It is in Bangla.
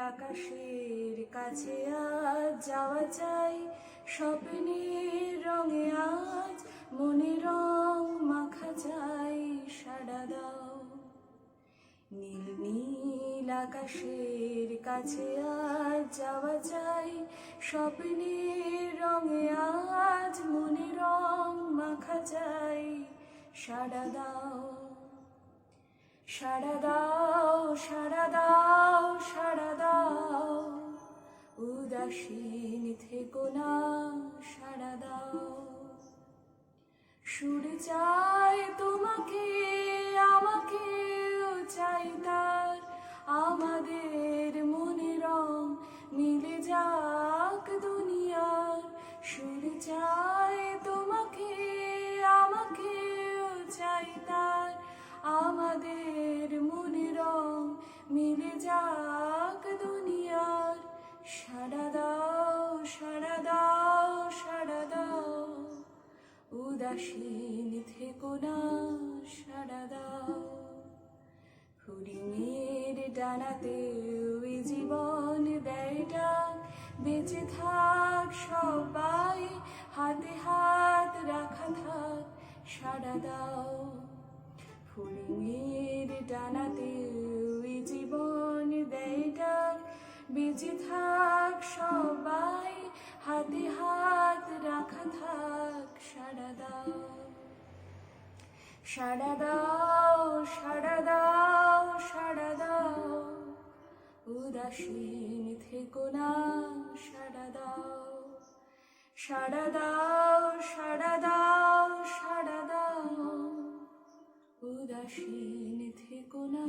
আকাশের কাছে আজ যাওয়া চাই, স্বপ্নের রঙে আজ মনে রং মাখা চাই। সাড়া দাও নীল নীল আকাশের কাছে আজ যাওয়া চাই, স্বপ্নের রঙে আজ মনে রং মাখা চাই। সাড়া দাও সাড়া দাও সাড়া দাও সাড়া দাও, উদাসীন থেকো না সাড়া দাও। সুর চাই তোমাকে আমাকেও চাই তার, আমাদের মনে রং মিলে যাক দুনিয়ার। সুর চাই তোমাকে আমাকেও চাই তার, আমাদের মনে রং মিলে যাক দুনিয়ার। সাড়া দাও সাড়া দাও সাড়া দাও, উদাসীন থেকো না সাড়া দাও। হরিণের ডানাতে ওই জীবন দেয় ডাক, বেঁচে থাক সবাই হাতে হাত রাখা থাক। সাড়া দাও হরিণের ডানাতে ওই জীবন দেয় ডাক, বেঁচে থাক সবাই হাতে হাত রাখা থাক। সাড়া দাও সাড়া দাও সাড়া দাও সাড়া দাও, উদাসীন থেকো না সাড়া দাও। সাড়া দাও সাড়া দাও সাড়া দাও, উদাসীন থেকো না।